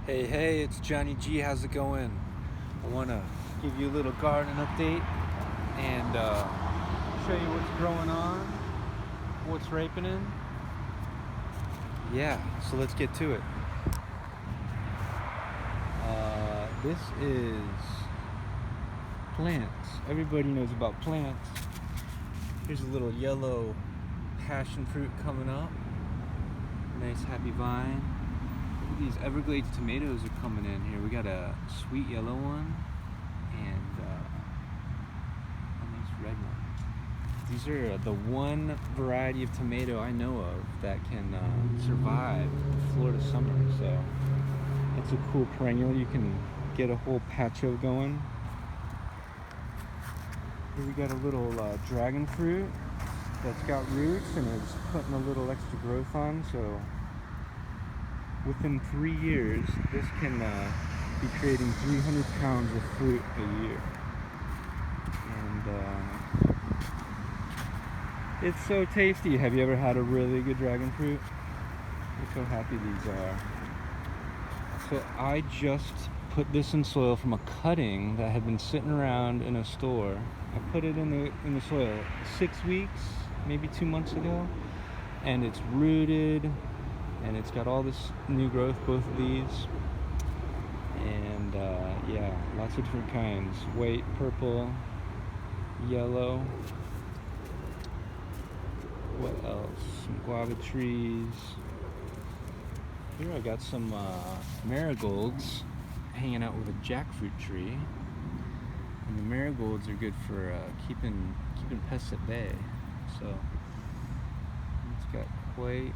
Hey, it's Johnny G. How's it going? I want to give you a little garden update and show you what's growing on, what's ripening. Yeah, so let's get to it. This is plants. Everybody knows about plants. Here's a little yellow passion fruit coming up. Nice happy vine. These Everglades tomatoes are coming in here. We got a sweet yellow one and a nice red one. These are the one variety of tomato I know of that can survive the Florida summer. So it's a cool perennial. You can get a whole patch of going. Here we got a little dragon fruit that's got roots and is putting a little extra growth on. So within 3 years, this can be creating 300 pounds of fruit a year. And it's so tasty. Have you ever had a really good dragon fruit? Look how happy these are. So I just put this in soil from a cutting that had been sitting around in a store. I put it in the soil 6 weeks, maybe 2 months ago, and it's rooted. And it's got all this new growth, both of these. And yeah, lots of different kinds. White, purple, yellow. What else? Some guava trees. Here I got some marigolds hanging out with a jackfruit tree. And the marigolds are good for keeping pests at bay. So it's got quite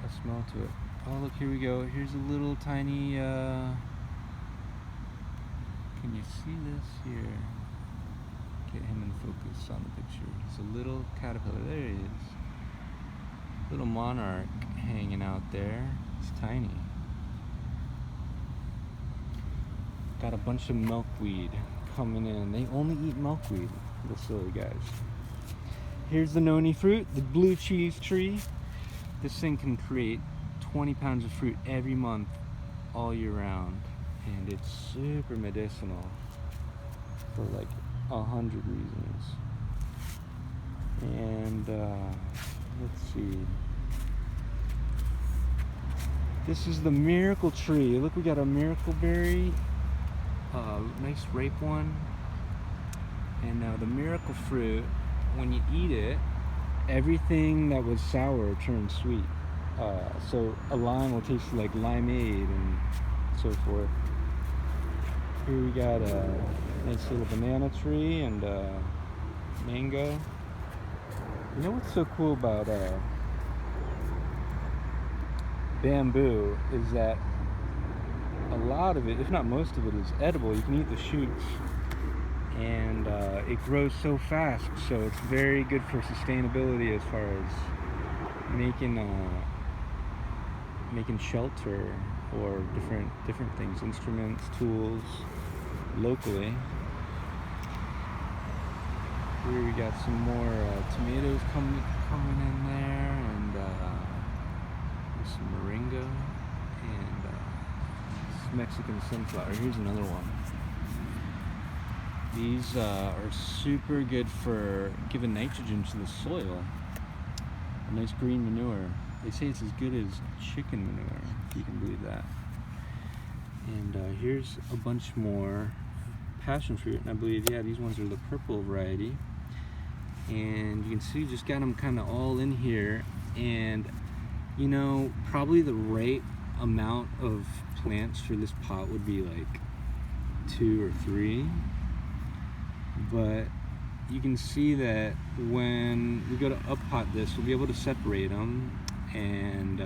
a smell to it. Oh, look, here we go. Here's a little tiny can you see this here? Get him in focus on the picture. He's a little caterpillar. There he is. Little monarch hanging out there. It's tiny. Got a bunch of milkweed coming in. They only eat milkweed, the silly guys. Here's the noni fruit, the blue cheese tree. This thing can create 20 pounds of fruit every month, all year round. And it's super medicinal for like 100 reasons. And let's see. This is the miracle tree. Look, we got a miracle berry. Nice ripe one. And now the miracle fruit, when you eat it, everything that was sour turns sweet. So a lime will taste like limeade and so forth. Here we got a nice little banana tree and mango. You know what's so cool about bamboo is that a lot of it, if not most of it, is edible. You can eat the shoots. And it grows so fast, so it's very good for sustainability as far as making shelter or different things, instruments, tools, locally. Here we got some more tomatoes coming in there, and some moringa and some Mexican sunflower. Here's another one. These are super good for giving nitrogen to the soil. A nice green manure. They say it's as good as chicken manure, if you can believe that. And here's a bunch more passion fruit, and I believe, yeah, these ones are the purple variety. And you can see just got them kind of all in here. And you know, probably the right amount of plants for this pot would be like 2 or 3. But you can see that when we go to up pot this, we'll be able to separate them and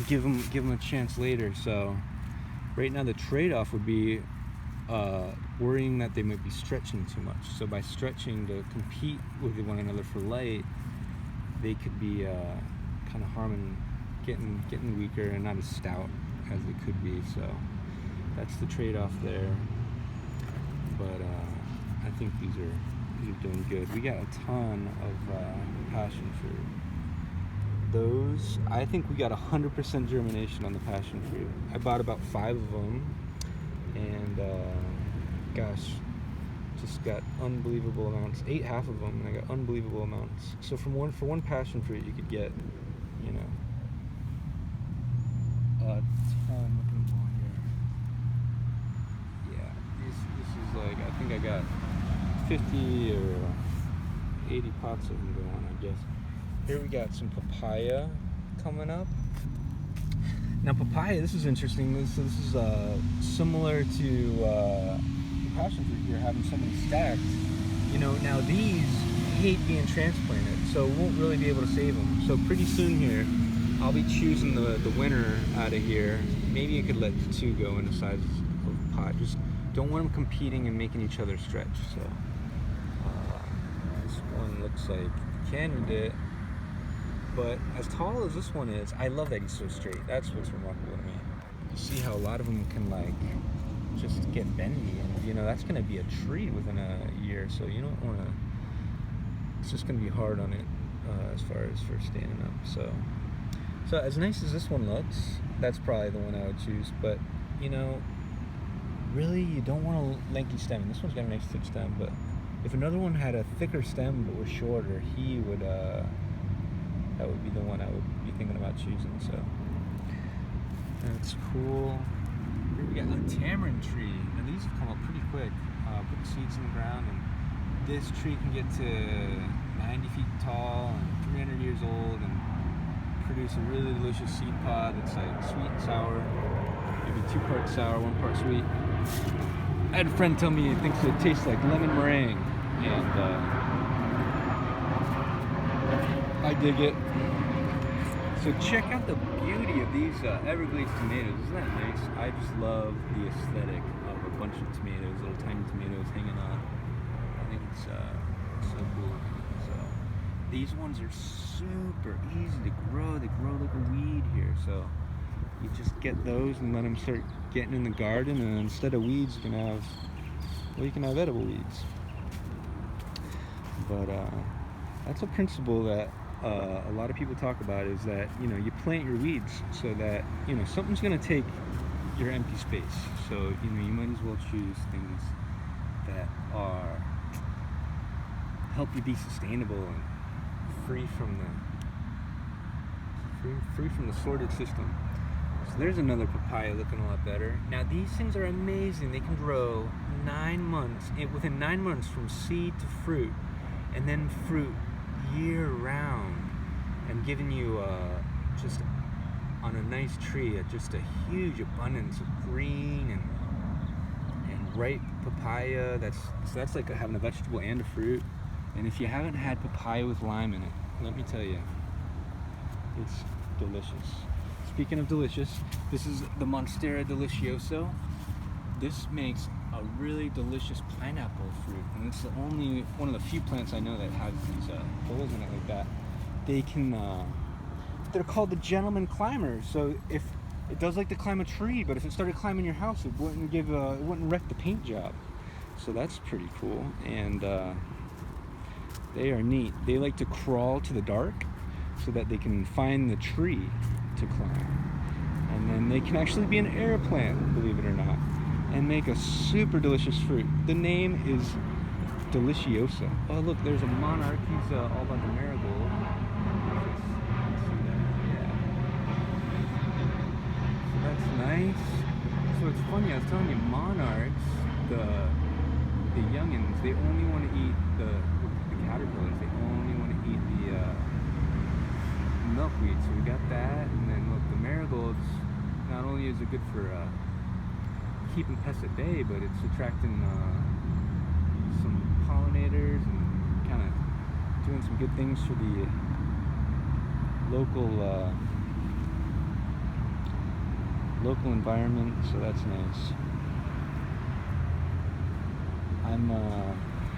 give them a chance later. So right now the trade-off would be worrying that they might be stretching too much. So by stretching to compete with one another for light, they could be kind of harming, getting weaker and not as stout as they could be. So that's the trade-off there. But I think these are doing good. We got a ton of passion fruit. those. I think we got 100% germination on the passion fruit. I bought about 5 of them, and gosh, just got unbelievable amounts. Ate half of them, and I got unbelievable amounts. So for one passion fruit, you could get, you know, a ton. Look at them all here. Yeah, this is like, I think I got 50 or 80 pots of them going, I guess. Here we got some papaya coming up. Now papaya, this is interesting. This is similar to the passion fruit here, having so many stacked. You know, now these hate being transplanted, so we won't really be able to save them. So pretty soon here, I'll be choosing the winner out of here. Maybe you could let the 2 go in the size of the pot. Just don't want them competing and making each other stretch. So this one looks like a candidate. But as tall as this one is, I love that he's so straight. That's what's remarkable to me. You see how a lot of them can like just get bendy, and you know that's going to be a tree within a year. So you don't want to. It's just going to be hard on it as far as for standing up. So as nice as this one looks, that's probably the one I would choose. But you know, really, you don't want a lanky stem. This one's got a nice thick stem, but if another one had a thicker stem but was shorter, he would. That would be the one I would be thinking about choosing. So that's cool. Here we got a tamarind tree. Now these have come up pretty quick. Put the seeds in the ground, and this tree can get to 90 feet tall and 300 years old, and produce a really delicious seed pod that's like sweet and sour. Maybe 2 parts sour, 1 part sweet. I had a friend tell me he thinks it tastes like lemon meringue, and I dig it. So check out the beauty of these Everglades tomatoes. Isn't that nice? I just love the aesthetic of a bunch of tomatoes, little tiny tomatoes hanging on. I think it's so cool. So these ones are super easy to grow. They grow like a weed here. So you just get those and let them start getting in the garden, and instead of weeds, you can have edible weeds. But that's a principle that a lot of people talk about, is that, you know, you plant your weeds so that, you know, something's going to take your empty space. So, you know, you might as well choose things that are help you be sustainable and free from the sordid system. So there's another papaya looking a lot better. Now these things are amazing. They can grow 9 months, within 9 months from seed to fruit, and then fruit year round, and giving you just on a nice tree just a huge abundance of green and ripe papaya. That's like having a vegetable and a fruit. And if you haven't had papaya with lime in it, let me tell you, it's delicious. Speaking of delicious, this is the Monstera delicioso. This makes a really delicious pineapple fruit, and it's the only one of the few plants I know that has these holes in it like that. They can, they're called the gentleman climbers. So if it does like to climb a tree, but if it started climbing your house, it wouldn't wreck the paint job. So that's pretty cool, and they are neat. They like to crawl to the dark so that they can find the tree to climb, and then they can actually be an air plant, believe it or not, and make a super delicious fruit. The name is Deliciosa. Oh look, there's a monarch. He's all about the marigold. Yeah. So that's nice. So it's funny, I was telling you, monarchs, the youngins, they only want to eat the caterpillars. They only want to eat the milkweed. So we got that, and then look, the marigolds, not only is it good for keeping pests at bay, but it's attracting some pollinators and kind of doing some good things for the local environment. So that's nice.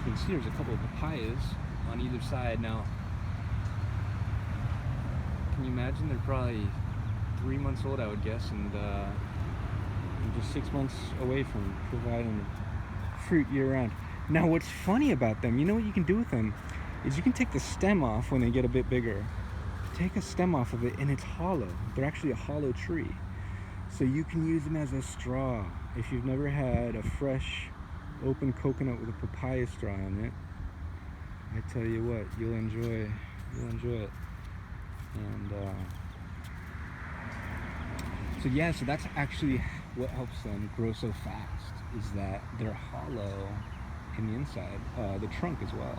You can see there's a couple of papayas on either side. Now, can you imagine? They're probably 3 months old, I would guess, and just 6 months away from providing fruit year round. Now what's funny about them, you know what you can do with them, is you can take the stem off when they get a bit bigger, take a stem off of it and it's hollow. They're actually a hollow tree. So you can use them as a straw. If you've never had a fresh, open coconut with a papaya straw in it, I tell you what, you'll enjoy it. And so yeah, so that's actually what helps them grow so fast, is that they're hollow in the inside, the trunk as well.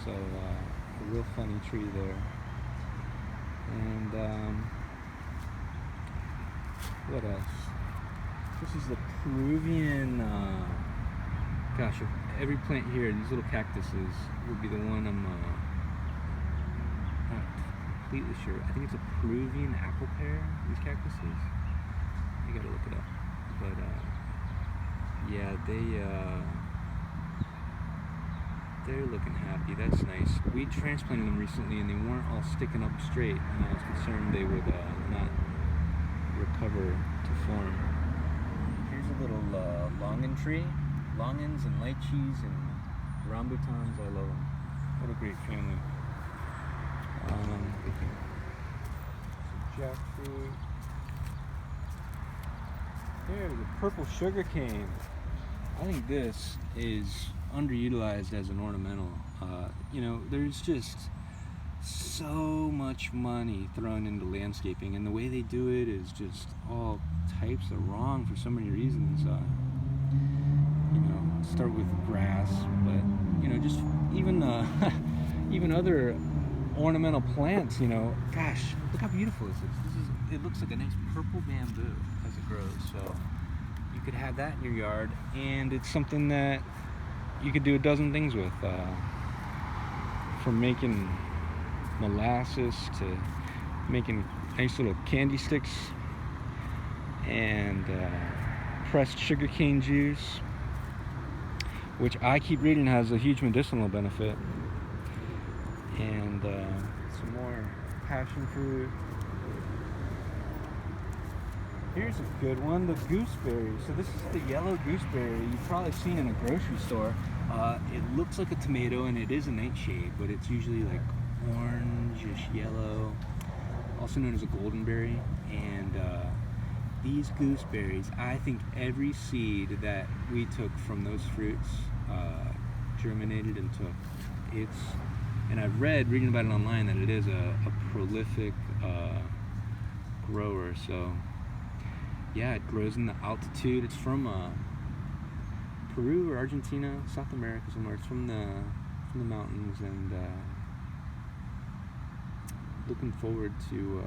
So a real funny tree there. And what else? This is the Peruvian, gosh, of every plant here, these little cactuses would be the one I'm not completely sure. I think it's a Peruvian apple pear, these cactuses. You gotta look it up. But yeah, they're looking happy. That's nice. We transplanted them recently and they weren't all sticking up straight, and I was concerned they would not recover to form. Here's a little longan tree. Longans and lychees and rambutans, I love them. What a great family. Jackfruit. There's a purple sugar cane. I think this is underutilized as an ornamental. You know, there's just so much money thrown into landscaping, and the way they do it is just all types of wrong for so many reasons. You know, start with grass, but you know, just even even other ornamental plants. You know, gosh, look how beautiful this is. It looks like a nice purple bamboo as it grows. So you could have that in your yard, and it's something that you could do a dozen things with, from making molasses to making nice little candy sticks and pressed sugarcane juice, which I keep reading has a huge medicinal benefit, and some more passion fruit. Here's a good one, the gooseberry. So this is the yellow gooseberry you've probably seen in a grocery store. It looks like a tomato and it is a nightshade, but it's usually like orangish yellow, also known as a goldenberry. And these gooseberries, I think every seed that we took from those fruits germinated and took. And I've reading about it online, that it is a prolific grower. So yeah, it grows in the altitude. It's from Peru or Argentina, South America somewhere. It's from the mountains, and looking forward to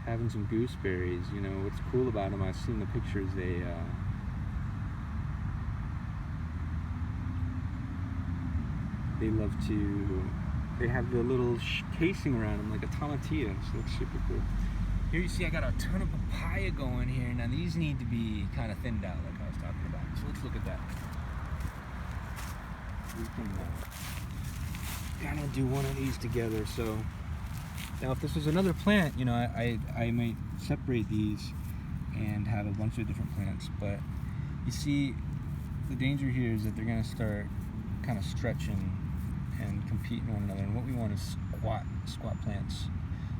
having some gooseberries. You know, what's cool about them, I've seen the pictures, they have the little casing around them like a tomatillo, so it's super cool. Here you see I got a ton of papaya going here. Now these need to be kind of thinned out like I was talking about. So let's look at that. We can kind of do one of these together. So now if this was another plant, you know, I might separate these and have a bunch of different plants. But you see, the danger here is that they're going to start kind of stretching and competing with one another. And what we want is squat plants,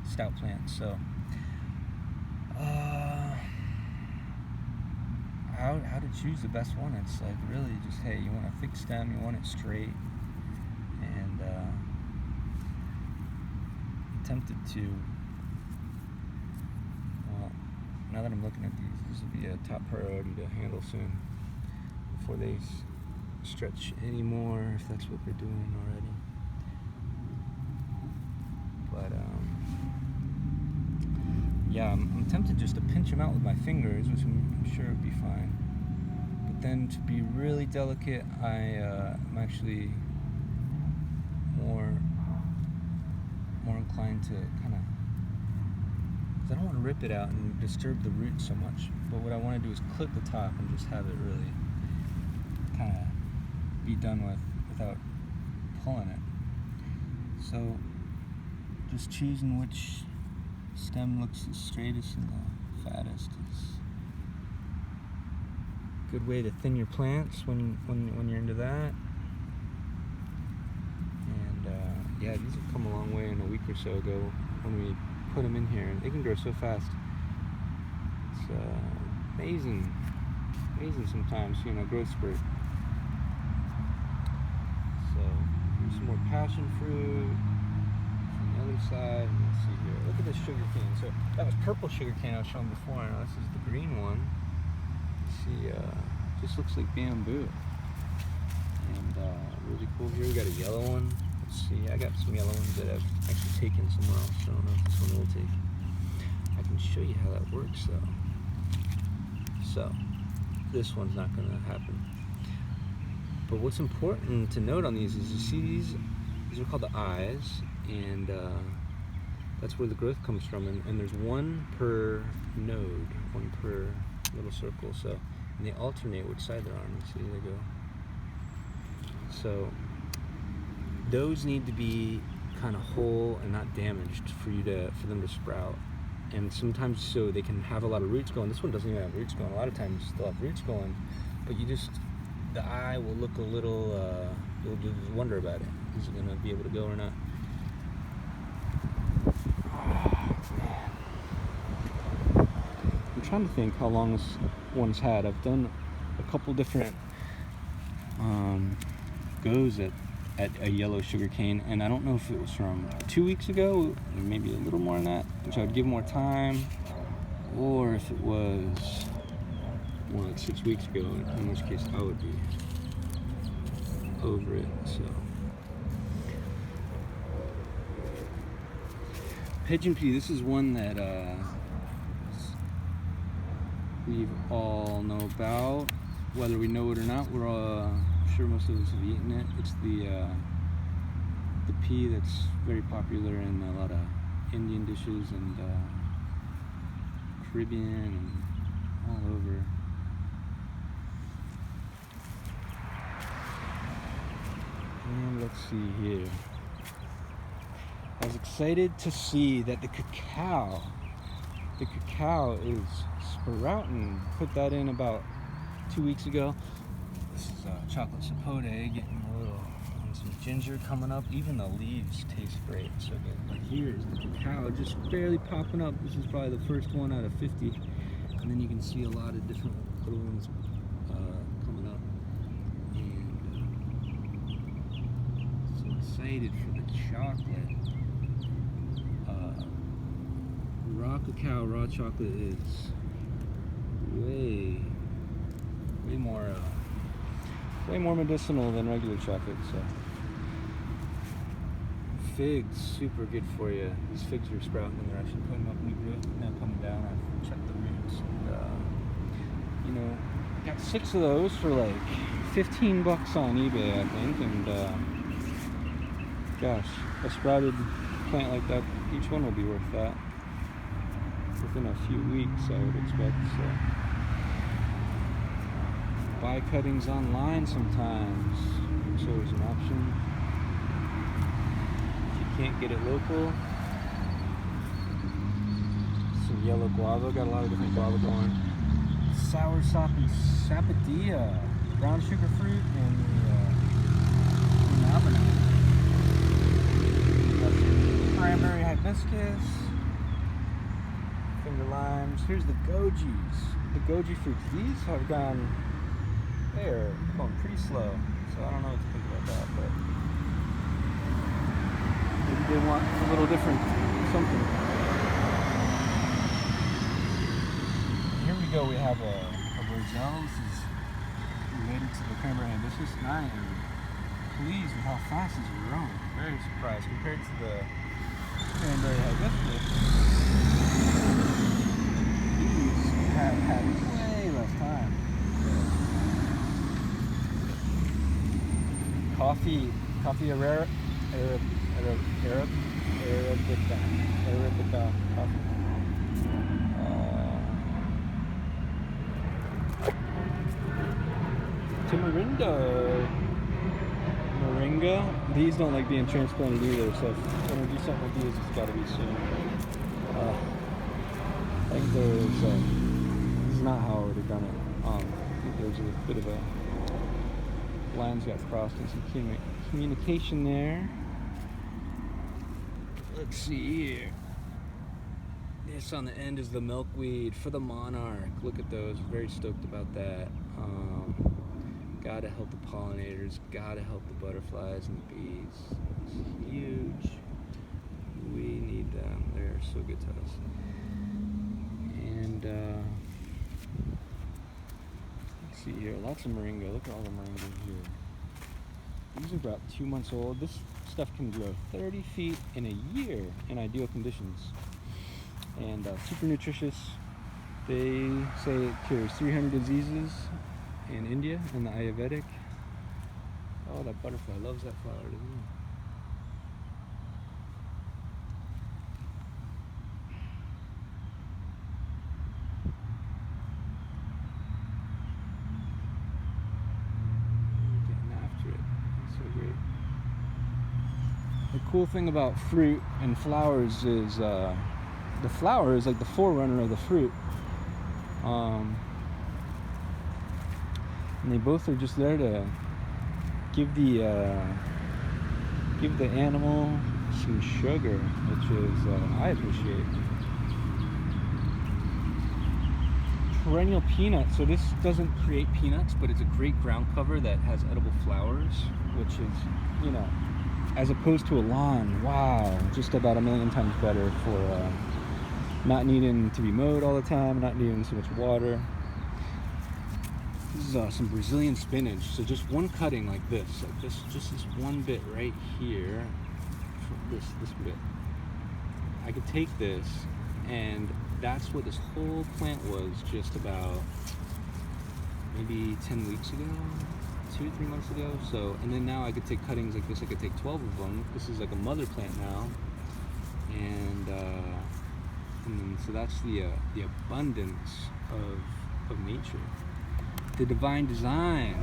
stout plants. So how to choose the best one? It's like really just, hey, you want a thick stem, you want it straight, and I'm tempted to, well, now that I'm looking at these, this will be a top priority to handle soon before they stretch anymore, if that's what they're doing already. But yeah, I'm tempted just to pinch them out with my fingers, which I'm sure would be fine. But then to be really delicate, I'm actually more inclined to kind of, because I don't want to rip it out and disturb the roots so much. But what I want to do is clip the top and just have it really kind of be done with without pulling it. So just choosing which stem looks the straightest and the fattest is a good way to thin your plants when you're into that. And yeah, these have come a long way in a week or so ago when we put them in here. They can grow so fast. It's amazing sometimes, growth spurt. So here's some more passion fruit from the other side. Let's see here. Look at this sugar cane. So that was purple sugar cane I was showing before. Now this is the green one. See, just looks like bamboo. And really cool here. We got a yellow one. Let's see. I got some yellow ones that I've actually taken somewhere else. I don't know if this one will take. I can show you how that works though. So this one's not going to happen. But what's important to note on these is you see these are called the eyes, and that's where the growth comes from. And there's one per node, one per little circle. So and they alternate which side they're on. You see, they go. So those need to be kind of whole and not damaged for them to sprout. And sometimes so they can have a lot of roots going. This one doesn't even have roots going. A lot of times they'll have roots going, but the eye will look a little, you'll just wonder about it. Is it gonna be able to go or not? Oh, man. I'm trying to think how long this one's had. I've done a couple different goes at a yellow sugar cane, and I don't know if it was from 2 weeks ago, maybe a little more than that, which I would give more time, or if it was more like 6 weeks ago, in which case I would be over it. So Pigeon Pea, this is one that we all know about, whether we know it or not. We're all sure most of us have eaten it. It's the pea that's very popular in a lot of Indian dishes and Caribbean and all over. And let's see here. I was excited to see that the cacao is sprouting. Put that in about 2 weeks ago. This is chocolate sapote, getting a little, and some ginger coming up. Even the leaves taste great, so good. But here's the cacao just barely popping up. This is probably the first one out of 50. And then you can see a lot of different little ones coming up. And so excited for the chocolate. Raw cacao, raw chocolate is way more medicinal than regular chocolate. So figs, super good for you. These figs are sprouting and they're actually putting up new growth. Now coming down, I've checked the roots, and got 6 of those for like $15 on eBay, I think. And gosh, a sprouted plant like that, each one will be worth that within a few weeks, I would expect. So buy cuttings online sometimes. It's always an option. If you can't get it local, some yellow guava. Got a lot of different guava going. Sour sop and sapodilla, brown sugar fruit, and the almanac. Cranberry hibiscus, finger limes. Here's the gojis. The goji fruits. These have gone. They're going pretty slow, so I don't know what to think about that, but maybe they want a little different something. Here we go, we have a roselle. This is related to the cranberry hibiscus, and I am pleased with how fast it's growing. Very surprised compared to the cranberry hibiscus. These have had way less time. Coffee Arabica coffee. Moringa. These don't like being transplanted either, so if you want to do something with these, it's got to be soon. I think there's, this is not how I would have done it. I think there's a bit of a lines got crossed and some communication there. Let's see here. This on the end is the milkweed for the monarch. Look at those. Very stoked about that. Gotta help the pollinators. Gotta help the butterflies and the bees. It's huge. We need them. They're so good to us. And let's see here. Lots of moringa. Look at all the moringa here. These are about 2 months old. This stuff can grow 30 feet in a year in ideal conditions. And super nutritious. They say it cures 300 diseases in India, in the Ayurvedic. Oh, that butterfly loves that flower, doesn't he? Getting after it. It's so great. The cool thing about fruit and flowers is the flower is like the forerunner of the fruit. And they both are just there to give the animal some sugar, which is I appreciate. Perennial peanut. So this doesn't create peanuts, but it's a great ground cover that has edible flowers, which is, you know, as opposed to a lawn. Wow, just about 1,000,000 times better for not needing to be mowed all the time, not needing so much water. This is some Brazilian spinach. So just one cutting like this, just this one bit right here, this bit. I could take this, and that's what this whole plant was just about maybe 10 weeks ago, 2 or 3 months ago. So, and then now I could take cuttings like this. I could take 12 of them. This is like a mother plant now, and then, so that's the abundance of nature. The divine design.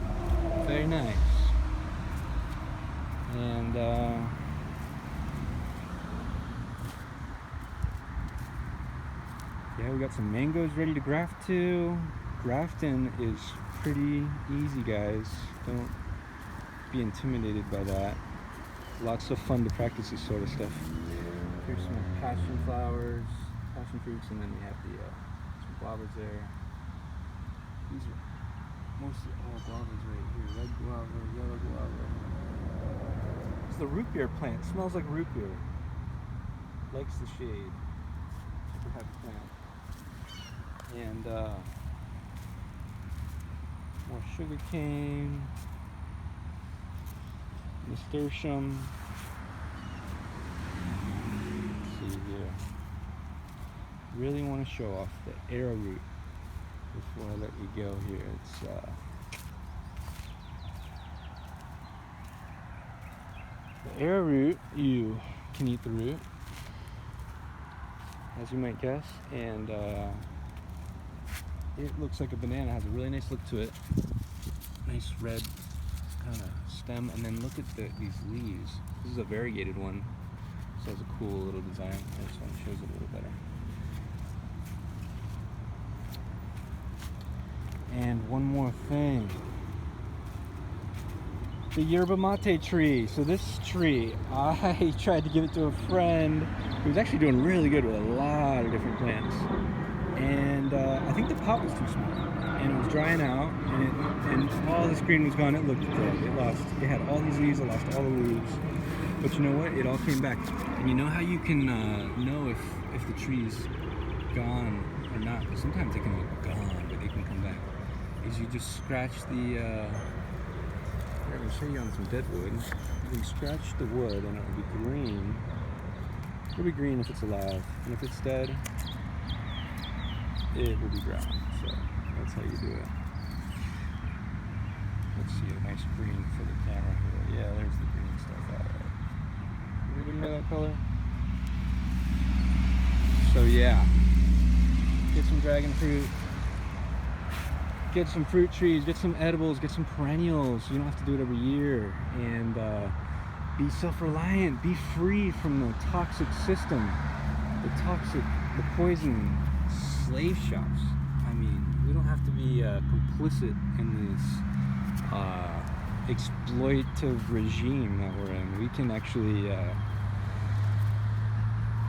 Very nice. And yeah, we got some mangoes ready to graft to. Grafting is pretty easy, guys. Don't be intimidated by that. Lots of fun to practice this sort of stuff. Here's some passion flowers, passion fruits, and then we have the some guavas there. These are mostly all guavas right here. Red guava, yellow guava. It's the root beer plant. It smells like root beer. Likes the shade. Super happy plant. And more sugar cane. Nasturtium. Let's see here. Really want to show off the arrowroot before I let you go here. It's the arrowroot. You can eat the root, as you might guess, and it looks like a banana. It has a really nice look to it. Nice red kind of stem, and then look at these leaves. This is a variegated one, so it has a cool little design. This one shows it a little better. And one more thing, the yerba mate tree. So this tree, I tried to give it to a friend who was actually doing really good with a lot of different plants, and I think the pot was too small, and it was drying out, and all this green was gone. It looked dead. It had all these leaves. It lost all the leaves, but you know what? It all came back. And you know how you can know if the tree's gone or not? Because sometimes they can look gone, but they can come back. Is you just scratch the, here, I'm going to show you on some dead wood. You can scratch the wood and it will be green. It'll be green if it's alive, and if it's dead, it will be brown. So that's how you do it. Let's see, a nice green for the camera here. Yeah, there's the green stuff. Alright. Everybody know that color? So yeah, get some dragon fruit. Get some fruit trees, get some edibles, get some perennials. You don't have to do it every year. And be self-reliant, be free from the toxic system, the poison slave shops. I mean, we don't have to be complicit in this exploitative regime that we're in. We can actually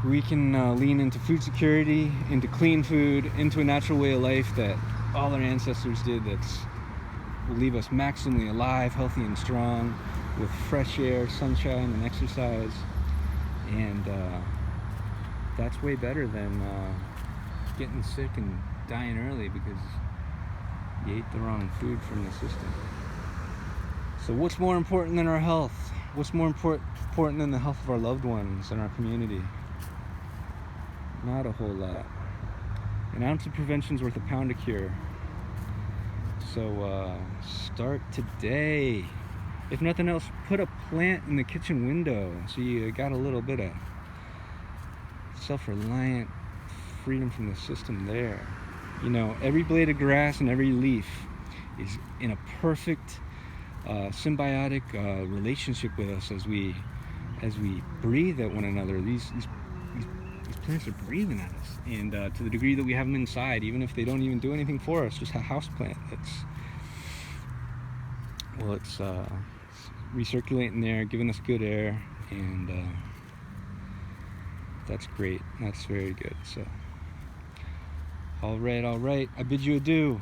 we can lean into food security, into clean food, into a natural way of life that all our ancestors did, will leave us maximally alive, healthy and strong, with fresh air, sunshine, and exercise. And that's way better than getting sick and dying early because you ate the wrong food from the system. So what's more important than our health? What's more important than the health of our loved ones and our community? Not a whole lot. An ounce of prevention's worth a pound of cure. So start today. If nothing else, put a plant in the kitchen window so you got a little bit of self-reliant freedom from the system there. You know, every blade of grass and every leaf is in a perfect symbiotic relationship with us as we breathe at one another. These plants are breathing at us, and to the degree that we have them inside, even if they don't even do anything for us, just a house plant it's recirculating there, giving us good air, and that's great. That's very good. So all right, I bid you adieu.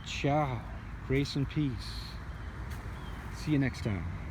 Ciao. Grace and peace. See you next time.